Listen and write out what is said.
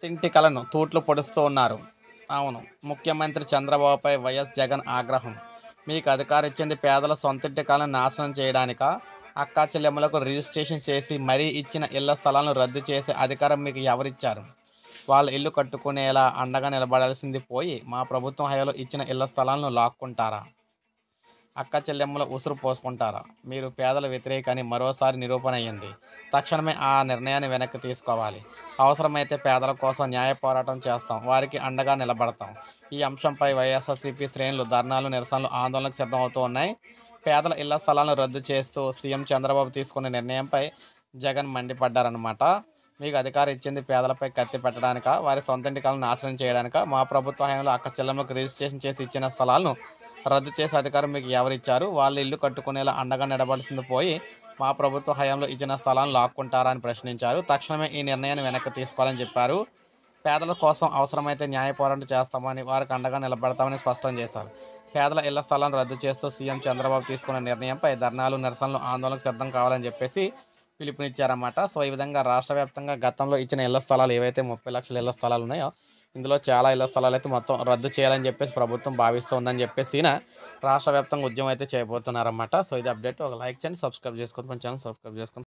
ఇంటి కలను తూట్లు పొడుస్తూ ఉన్నారు. అవును, ముఖ్యమంత్రి చంద్రబాబుపై వైఎస్ జగన్ ఆగ్రహం. మీకు అధికారం ఇచ్చింది పేదల సొంతింటి కలను నాశనం చేయడానికా? అక్కా చెల్లెమ్మలకు రిజిస్ట్రేషన్ చేసి మరీ ఇచ్చిన ఇళ్ల స్థలాలను రద్దు చేసే అధికారం మీకు ఎవరిచ్చారు? వాళ్ళ ఇల్లు కట్టుకునేలా అండగా నిలబడాల్సింది పోయి మా ప్రభుత్వం హయాంలో ఇచ్చిన ఇళ్ల స్థలాలను లాక్కుంటారా? అక్క చెల్లెమ్మల ఉసురు పోసుకుంటారా? మీరు పేదల వ్యతిరేకని మరోసారి నిరూపణ అయ్యింది. తక్షణమే ఆ నిర్ణయాన్ని వెనక్కి తీసుకోవాలి. అవసరమైతే పేదల కోసం న్యాయ పోరాటం చేస్తాం, వారికి అండగా నిలబడతాం. ఈ అంశంపై వైఎస్ఆర్సీపీ శ్రేణులు ధర్నాలు, నిరసనలు, ఆందోళనకు సిద్ధమవుతూ ఉన్నాయి. పేదల ఇళ్ల స్థలాలను రద్దు చేస్తూ సీఎం చంద్రబాబు తీసుకున్న నిర్ణయంపై జగన్ మండిపడ్డారనమాట. మీకు అధికారం ఇచ్చింది పేదలపై కత్తి పెట్టడానికా, వారి సొంతింటి కలను నాశనం చేయడానికా? మా ప్రభుత్వ హయాంలో అక్క చెల్లెమ్మలకు రిజిస్ట్రేషన్ చేసి ఇచ్చిన స్థలాలను రద్దు చేసే అధికారం మీకు ఎవరిచ్చారు? వాళ్ళు ఇల్లు కట్టుకునేలా అండగా నిలబడాల్సింది పోయి మా ప్రభుత్వ హయాంలో ఇచ్చిన స్థలాలను లాక్కుంటారా అని ప్రశ్నించారు. తక్షణమే ఈ నిర్ణయాన్ని వెనక్కి తీసుకోవాలని చెప్పారు. పేదల కోసం అవసరమైతే న్యాయ పోరాటం చేస్తామని, వారికి అండగా నిలబడతామని స్పష్టం చేశారు. పేదల ఇళ్ల స్థలాలను రద్దు చేస్తూ సీఎం చంద్రబాబు తీసుకున్న నిర్ణయంపై ధర్నాలు, నిరసనలు, ఆందోళనకు సిద్ధం కావాలని చెప్పేసి పిలుపునిచ్చారన్నమాట. సో ఈ విధంగా రాష్ట్ర వ్యాప్తంగా గతంలో ఇచ్చిన ఇళ్ల స్థలాలు ఏవైతే 30 లక్షల ఇళ్ల స్థలాలు ఉన్నాయో, ఇందులో చాలా ఇళ్ల స్థలాలు అయితే మొత్తం రద్దు చేయాలని చెప్పేసి ప్రభుత్వం భావిస్తోందని చెప్పేసి రాష్ట్ర వ్యాప్తంగా ఉద్యమం అయితే చేయబోతున్నారన్నమాట. సో ఇది అప్డేట్. ఒక లైక్ చేయండి, సబ్స్క్రైబ్ చేసుకోండి, మన ఛానల్ సబ్స్క్రైబ్ చేసుకోండి.